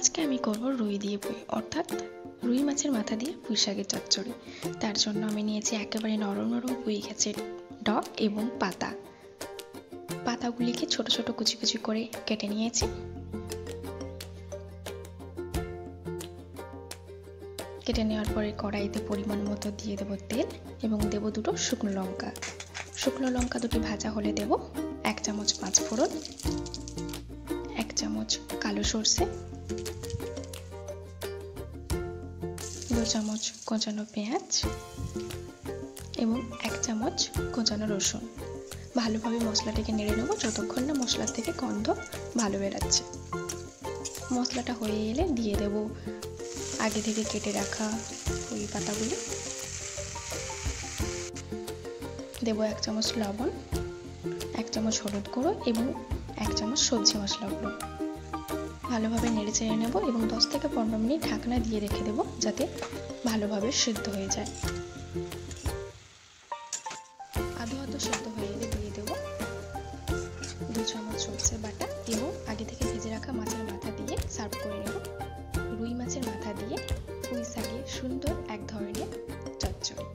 আজকে আমি করব রুই দিয়ে পুঁই অর্থাৎ রুই মাছের মাথা দিয়ে পুঁই শাকের চচ্চড়ি। তার জন্য আমি নিয়েছি একেবারে নরম নরম পুঁই গাছের ডগ এবং পাতাগুলিকে ছোট ছোট কুচি কুচি করে কেটে নিয়েছি। কেটে নেওয়ার পরে কড়াইতে পরিমাণ মতো দিয়ে দেবো তেল এবং দেবো দুটো শুকনো লঙ্কা। শুকনো লঙ্কা দুটি ভাজা হলে দেব 1 চামচ পাঁচফোড়ন, 1 চামচ কালো সর্ষে, 2 চামচ কোঁচানো পেঁয়াজ এবং 1 চামচ কোঁচানো রসুন। ভালোভাবে মশলাটাকে নেড়ে নেব যতক্ষণ না মশলা থেকে গন্ধ ভালো বেরাচ্ছে। মশলাটা হয়ে এলে দিয়ে দেব আগে থেকে কেটে রাখা পুঁই পাতাগুলি, দেব 1 চামচ লবণ, 1 চামচ হলুদ গুঁড়ো এবং 1 চামচ সবজি মশলা গুঁড়ো। ভালোভাবে নেড়ে চেড়ে নেব এবং 10 থেকে 15 মিনিট ঢাকনা দিয়ে রেখে দেব যাতে ভালোভাবে সিদ্ধ হয়ে যায়। আধো সিদ্ধ হয়ে এলে দিয়ে দেব 2 চামচ সরষে বাটা এবং আগে থেকে ভেজে রাখা মাছের মাথা দিয়ে সার্ভ করে নেব। রুই মাছের মাথা দিয়ে পুঁই শাকের সুন্দর এক ধরনের চচ্চড়ি।